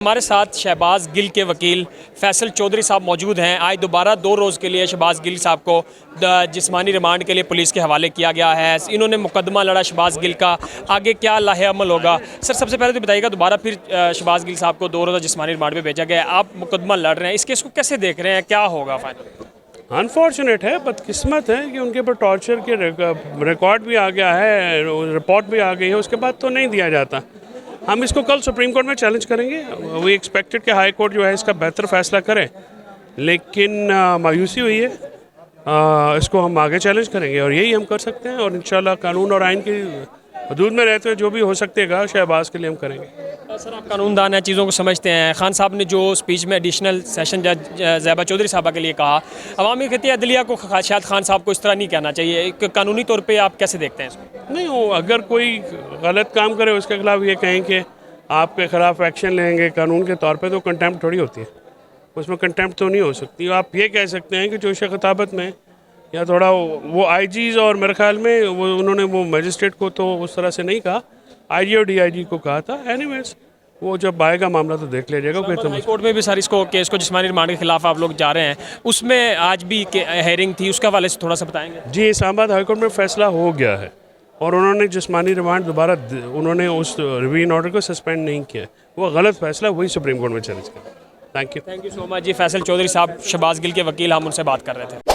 हमारे साथ शहबाज गिल के वकील फैसल चौधरी साहब मौजूद हैं। आज दोबारा 2 रोज़ के लिए शहबाज गिल साहब को जिस्मानी रिमांड के लिए पुलिस के हवाले किया गया है। इन्होंने मुकदमा लड़ा शहबाज गिल का, आगे क्या लाहे अमल होगा? सर, सबसे पहले तो बताइएगा, दोबारा फिर शहबाज गिल साहब को 2 रोज़ा जिस्मानी रिमांड पर भेजा गया है। आप मुकदमा लड़ रहे हैं, इस केस को कैसे देख रहे हैं, क्या होगा फाइनल? अनफॉर्चुनेट है, बदकिस्मत है कि उनके ऊपर टॉर्चर के रिकॉर्ड भी आ गया है, रिपोर्ट भी आ गई है, उसके बाद तो नहीं दिया जाता। हम इसको कल सुप्रीम कोर्ट में चैलेंज करेंगे। वी एक्सपेक्टेड कि हाई कोर्ट जो है इसका बेहतर फैसला करे, लेकिन मायूसी हुई है। इसको हम आगे चैलेंज करेंगे और यही हम कर सकते हैं, और इंशाल्लाह कानून और आइन की हदूद में रहते हुए जो भी हो सकेगा शहबाज के लिए हम करेंगे। सर, आप कानूनदान हैं, चीज़ों को समझते हैं। खान साहब ने जो स्पीच में एडिशनल सेशन जज ज़ैबा चौधरी साहबा के लिए कहा, अवामी कहती है अदलिया को शायद खान साहब को इस तरह नहीं कहना चाहिए। एक कानूनी तौर पे आप कैसे देखते हैं इसको? नहीं, वो अगर कोई गलत काम करे उसके खिलाफ ये कहें कि आपके खिलाफ एक्शन लेंगे कानून के तौर पे, तो कंटेम्प्ट थोड़ी होती है, उसमें कंटेम्प्ट तो नहीं हो सकती। आप ये कह सकते हैं कि जोश खिताबत में या थोड़ा वो आईजीज़, और मेरे ख्याल में वो उन्होंने वो मजिस्ट्रेट को तो उस तरह से नहीं कहा, आईजी और डीआईजी को कहा था। एनीवेज, वो जब आएगा मामला तो देख लीजिएगा। हाई कोर्ट में भी सर इसको केस को जिस्मानी रिमांड के खिलाफ आप लोग जा रहे हैं, उसमें आज भी हेयरिंग थी, उसके हवाले से थोड़ा सा बताएंगे? जी, इस्लामाबाद हाई कोर्ट में फैसला हो गया है और उन्होंने जिस्मानी रिमांड दोबारा उन्होंने उस रिवीन ऑर्डर को सस्पेंड नहीं किया। वो गलत फैसला वही सुप्रीम कोर्ट में चैलेंज किया। थैंक यू सो मच जी। फैसल चौधरी साहब शहबाज गिल के वकील, हम उनसे बात कर रहे थे।